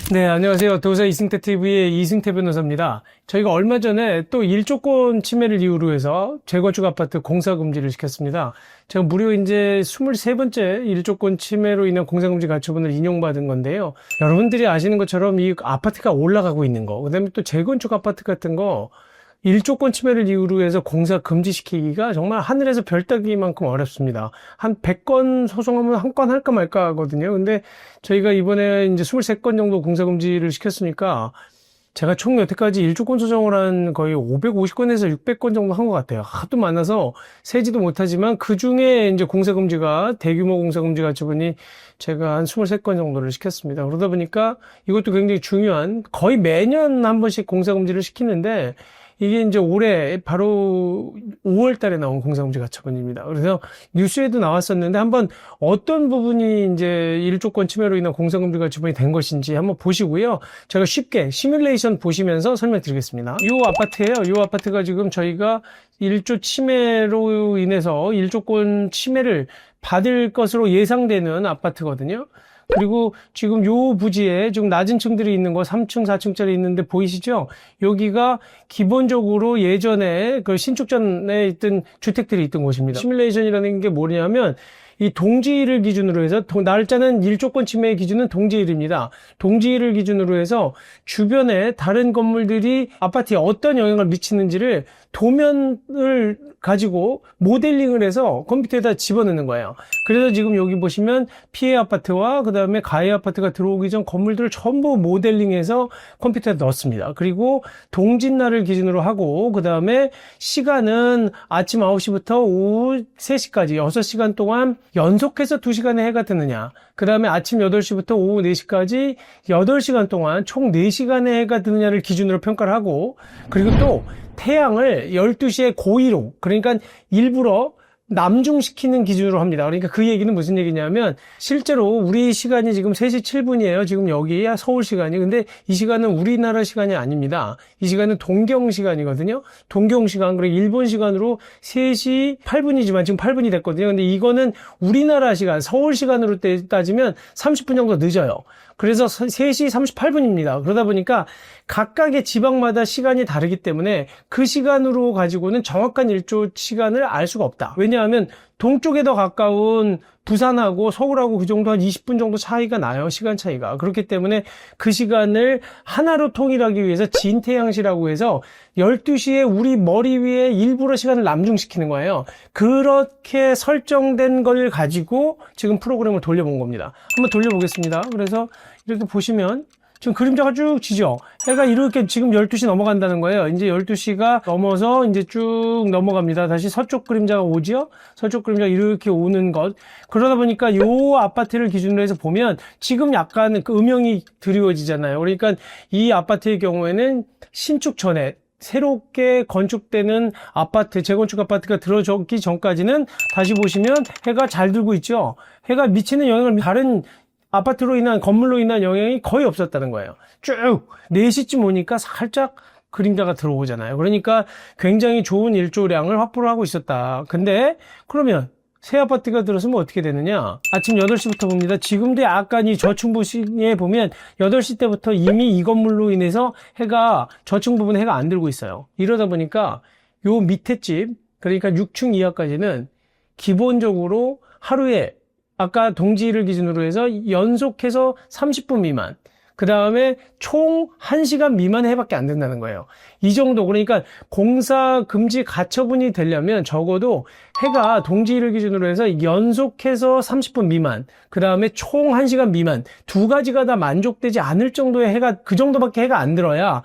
네, 안녕하세요. 도사 이승태 TV의 이승태 변호사입니다. 저희가 얼마 전에 또 일조권 침해를 이유로 해서 재건축 아파트 공사 금지를 시켰습니다. 제가 무려 이제 23번째 일조권 침해로 인한 공사금지 가처분을 인용받은 건데요. 여러분들이 아시는 것처럼 이 아파트가 올라가고 있는 거, 그다음에 또 재건축 아파트 같은 거 일조권 침해를 이유로 해서 공사 금지시키기가 정말 하늘에서 별 따기만큼 어렵습니다. 한 100건 소송하면 한 건 할까 말까 하거든요. 근데 저희가 이번에 이제 23건 정도 공사 금지를 시켰으니까 제가 총 여태까지 일조권 소송을 한 거의 550건에서 600건 정도 한 것 같아요. 하도 많아서 세지도 못하지만 그 중에 이제 공사 금지가 대규모 공사 금지 가처분이 제가 한 23건 정도를 시켰습니다. 그러다 보니까 이것도 굉장히 중요한, 거의 매년 한 번씩 공사 금지를 시키는데 이게 이제 올해 바로 5월 달에 나온 공사금지 가처분입니다. 그래서 뉴스에도 나왔었는데 한번 어떤 부분이 이제 일조권 침해로 인한 공사금지 가처분이 된 것인지 한번 보시고요. 제가 쉽게 시뮬레이션 보시면서 설명드리겠습니다. 이 아파트예요. 이 아파트가 지금 저희가 일조 침해로 인해서 일조권 침해를 받을 것으로 예상되는 아파트거든요. 그리고 지금 요 부지에 지금 낮은 층들이 있는 거 3층, 4층짜리 있는데 보이시죠? 여기가 기본적으로 예전에 그 신축 전에 있던 주택들이 있던 곳입니다. 시뮬레이션이라는 게 뭐냐면 이 동지일을 기준으로 해서 날짜는 일조권 침해의 기준은 동지일입니다. 동지일을 기준으로 해서 주변에 다른 건물들이 아파트에 어떤 영향을 미치는지를 도면을 가지고 모델링을 해서 컴퓨터에다 집어넣는 거예요. 그래서 지금 여기 보시면 피해 아파트와 그 다음에 가해 아파트가 들어오기 전 건물들을 전부 모델링해서 컴퓨터에 넣었습니다. 그리고 동짓날을 기준으로 하고 그 다음에 시간은 아침 9시부터 오후 3시까지 6시간 동안 연속해서 2시간의 해가 뜨느냐, 그 다음에 아침 8시부터 오후 4시까지 8시간 동안 총 4시간의 해가 뜨느냐를 기준으로 평가를 하고, 그리고 또 태양을 12시에 고의로, 그러니까 일부러 남중시키는 기준으로 합니다. 그러니까 그 얘기는 무슨 얘기냐면 실제로 우리 시간이 지금 3시 7분이에요. 지금 여기 서울 시간이. 근데 이 시간은 우리나라 시간이 아닙니다. 이 시간은 동경 시간이거든요. 동경 시간, 그리고 일본 시간으로 3시 8분이지만 지금 8분이 됐거든요. 근데 이거는 우리나라 시간, 서울 시간으로 따지면 30분 정도 늦어요. 그래서 3시 38분입니다. 그러다 보니까 각각의 지방마다 시간이 다르기 때문에 그 시간으로 가지고는 정확한 일조 시간을 알 수가 없다. 왜냐하면 동쪽에 더 가까운 부산하고 서울하고 그 정도 한 20분 정도 차이가 나요. 시간 차이가. 그렇기 때문에 그 시간을 하나로 통일하기 위해서 진태양시라고 해서 12시에 우리 머리 위에 일부러 시간을 남중시키는 거예요. 그렇게 설정된 걸 가지고 지금 프로그램을 돌려본 겁니다. 한번 돌려보겠습니다. 그래서 이렇게 보시면 지금 그림자가 쭉 지죠. 해가 이렇게 지금 12시 넘어간다는 거예요. 이제 12시가 넘어서 이제 쭉 넘어갑니다. 다시 서쪽 그림자가 오지요. 서쪽 그림자가 이렇게 오는 것. 그러다 보니까 요 아파트를 기준으로 해서 보면 지금 약간 그 음영이 드리워지잖아요. 그러니까 이 아파트의 경우에는 신축 전에 새롭게 건축되는 아파트, 재건축 아파트가 들어오기 전까지는 다시 보시면 해가 잘 들고 있죠. 해가 미치는 영향을 다른 아파트로 인한, 건물로 인한 영향이 거의 없었다는 거예요. 쭉 4시쯤 오니까 살짝 그림자가 들어오잖아요. 그러니까 굉장히 좋은 일조량을 확보를 하고 있었다. 근데 그러면 새 아파트가 들어서면 어떻게 되느냐? 아침 8시부터 봅니다. 지금도 약간 이 저층부에 보면 8시 때부터 이미 이 건물로 인해서 해가, 저층 부분에 해가 안 들고 있어요. 이러다 보니까 요 밑에 집, 그러니까 6층 이하까지는 기본적으로 하루에 아까 동지일을 기준으로 해서 연속해서 30분 미만, 그 다음에 총 1시간 미만의 해밖에 안 된다는 거예요. 이 정도, 그러니까 공사 금지 가처분이 되려면 적어도 해가 동지일을 기준으로 해서 연속해서 30분 미만, 그 다음에 총 1시간 미만, 두 가지가 다 만족되지 않을 정도의 해가, 그 정도밖에 해가 안 들어야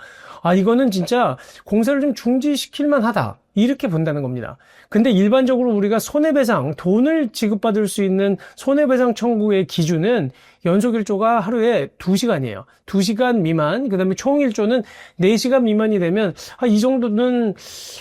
이거는 진짜 공사를 좀 중지시킬만 하다, 이렇게 본다는 겁니다. 근데 일반적으로 우리가 손해배상, 돈을 지급받을 수 있는 손해배상 청구의 기준은 연속 일조가 하루에 2시간이에요. 2시간 미만, 그 다음에 총 일조는 4시간 미만이 되면 이 정도는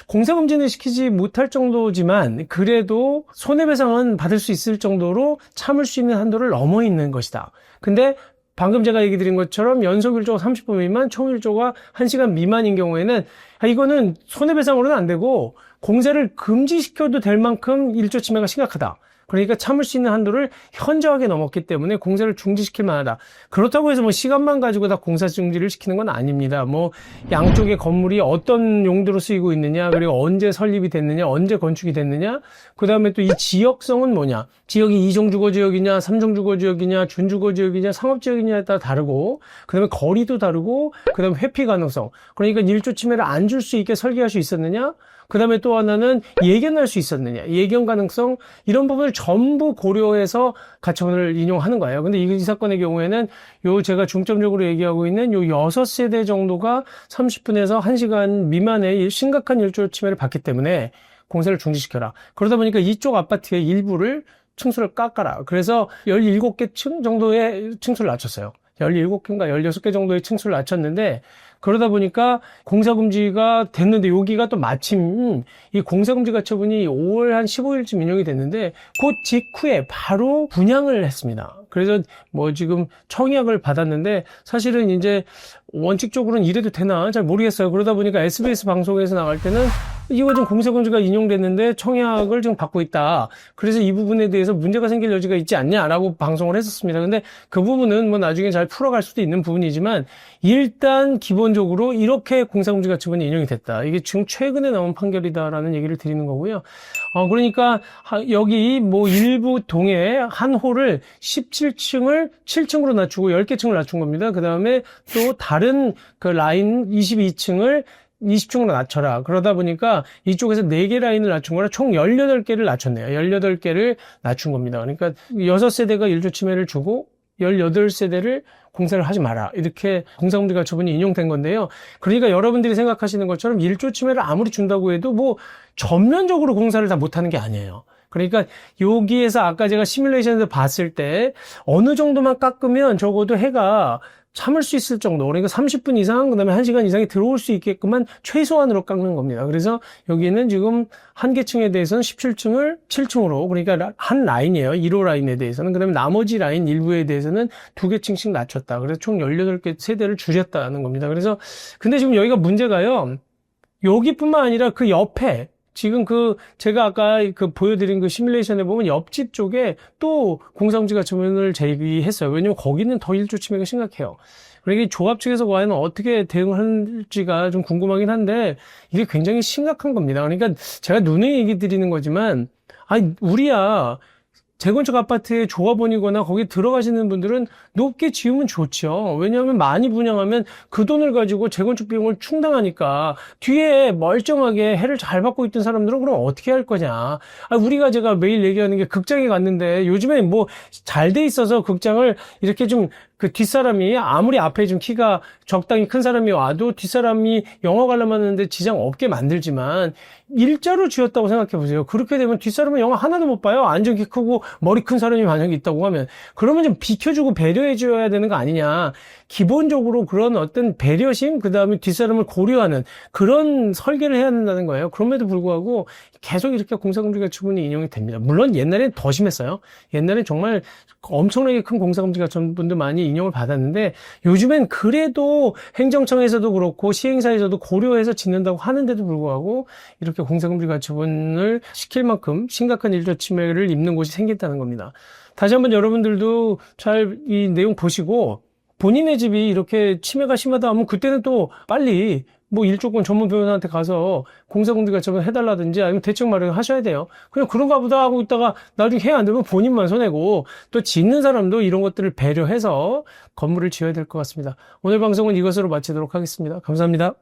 공사금지는 시키지 못할 정도지만 그래도 손해배상은 받을 수 있을 정도로 참을 수 있는 한도를 넘어 있는 것이다. 근데 방금 제가 얘기 드린 것처럼 연속 일조가 30분 미만, 총 일조가 1시간 미만인 경우에는 이거는 손해배상으로는 안 되고 공사를 금지시켜도 될 만큼 일조 침해가 심각하다. 그러니까 참을 수 있는 한도를 현저하게 넘었기 때문에 공사를 중지시킬 만하다. 그렇다고 해서 뭐 시간만 가지고 다 공사 중지를 시키는 건 아닙니다. 뭐 양쪽의 건물이 어떤 용도로 쓰이고 있느냐, 그리고 언제 설립이 됐느냐, 언제 건축이 됐느냐, 그 다음에 또 이 지역성은 뭐냐, 지역이 2종 주거 지역이냐, 3종 주거 지역이냐, 준주거 지역이냐, 상업 지역이냐에 따라 다르고, 그 다음에 거리도 다르고, 그 다음에 회피 가능성. 그러니까 1조 침해를 안 줄 수 있게 설계할 수 있었느냐, 그 다음에 또 하나는 예견할 수 있었느냐, 예견 가능성, 이런 부분을 전부 고려해서 가처분을 인용하는 거예요. 근데 이 사건의 경우에는 제가 중점적으로 얘기하고 있는 6세대 정도가 30분에서 1시간 미만의 심각한 1조 침해를 받기 때문에 공사를 중지시켜라. 그러다 보니까 이쪽 아파트의 일부를 층수를 깎아라. 그래서 17개 층 정도의 층수를 낮췄어요. 17개인가 16개 정도의 층수를 낮췄는데, 그러다 보니까 공사금지가 됐는데, 여기가 또 마침 이 공사금지 가처분이 5월 한 15일쯤 인용이 됐는데, 그 직후에 바로 분양을 했습니다. 그래서 뭐 지금 청약을 받았는데, 사실은 이제 원칙적으로는 이래도 되나 잘 모르겠어요. 그러다 보니까 SBS 방송에서 나갈 때는 이거 좀 공사금지가 인용됐는데 청약을 지금 받고 있다. 그래서 이 부분에 대해서 문제가 생길 여지가 있지 않냐라고 방송을 했었습니다. 근데 그 부분은 뭐 나중에 잘 풀어갈 수도 있는 부분이지만, 일단 기본적으로 이렇게 공사금지 가처분이 인용이 됐다. 이게 지금 최근에 나온 판결이다라는 얘기를 드리는 거고요. 그러니까 여기 뭐 일부 동에 한 홀을 17층을 7층으로 낮추고 10개 층을 낮춘 겁니다. 그 다음에 또 다른 그 라인 22층을 20층으로 낮춰라. 그러다 보니까 이쪽에서 4개 라인을 낮춘 거라 총 18개를 낮췄네요. 18개를 낮춘 겁니다. 그러니까 6세대가 1조 침해를 주고 18세대를 공사를 하지 마라. 이렇게 공사금지 가처분이 인용된 건데요. 그러니까 여러분들이 생각하시는 것처럼 1조 침해를 아무리 준다고 해도 뭐 전면적으로 공사를 다 못하는 게 아니에요. 그러니까 여기에서 아까 제가 시뮬레이션에서 봤을 때 어느 정도만 깎으면 적어도 해가 참을 수 있을 정도, 그러니까 30분 이상, 그 다음에 1시간 이상이 들어올 수 있게끔만 최소한으로 깎는 겁니다. 그래서 여기는 지금 한 개 층에 대해서는 17층을 7층으로, 그러니까 한 라인이에요. 1호 라인에 대해서는. 그 다음에 나머지 라인 일부에 대해서는 2개 층씩 낮췄다. 그래서 총 18개 세대를 줄였다는 겁니다. 그래서, 근데 지금 여기가 문제가요, 여기뿐만 아니라 그 옆에, 지금 제가 아까 보여드린 그 시뮬레이션에 보면 옆집 쪽에 또 공사금지 가처분을 제기했어요. 왜냐면 거기는 더 1조 침해가 심각해요. 그러니까 조합 측에서 과연 어떻게 대응할지가 좀 궁금하긴 한데, 이게 굉장히 심각한 겁니다. 그러니까 제가 눈에 얘기 드리는 거지만, 우리야, 재건축 아파트의 조합원이거나 거기 들어가시는 분들은 높게 지으면 좋죠. 왜냐하면 많이 분양하면 그 돈을 가지고 재건축 비용을 충당하니까, 뒤에 멀쩡하게 해를 잘 받고 있던 사람들은 그럼 어떻게 할 거냐. 제가 매일 얘기하는 게, 극장에 갔는데 요즘에 뭐 잘 돼 있어서 극장을 이렇게 좀 그 뒷사람이 아무리 앞에 좀 키가 적당히 큰 사람이 와도 뒷사람이 영화 관람 하는데 지장 없게 만들지만, 일자로 지었다고 생각해 보세요. 그렇게 되면 뒷사람은 영화 하나도 못 봐요. 안전 키 크고 머리 큰 사람이 만약에 있다고 하면. 그러면 좀 비켜주고 배려해 줘야 되는 거 아니냐. 기본적으로 그런 어떤 배려심, 그 다음에 뒷사람을 고려하는 그런 설계를 해야 된다는 거예요. 그럼에도 불구하고 계속 이렇게 공사금지 가처분이 인용이 됩니다. 물론 옛날엔 더 심했어요. 옛날엔 정말 엄청나게 큰 공사금지 가처분도 많이 인용을 받았는데, 요즘엔 그래도 행정청에서도 그렇고 시행사에서도 고려해서 짓는다고 하는데도 불구하고 이렇게 공사금지 가처분을 시킬 만큼 심각한 1조 침해를 입는 곳이 생겼다는 겁니다. 다시 한번 여러분들도 잘 이 내용 보시고, 본인의 집이 이렇게 침해가 심하다 하면 그때는 또 빨리 뭐 1조권 전문 변호사한테 가서 공사금지 가처분 해달라든지 아니면 대책 마련을 하셔야 돼요. 그냥 그런가 보다 하고 있다가 나중에 해 안 되면 본인만 손해고, 또 짓는 사람도 이런 것들을 배려해서 건물을 지어야 될 것 같습니다. 오늘 방송은 이것으로 마치도록 하겠습니다. 감사합니다.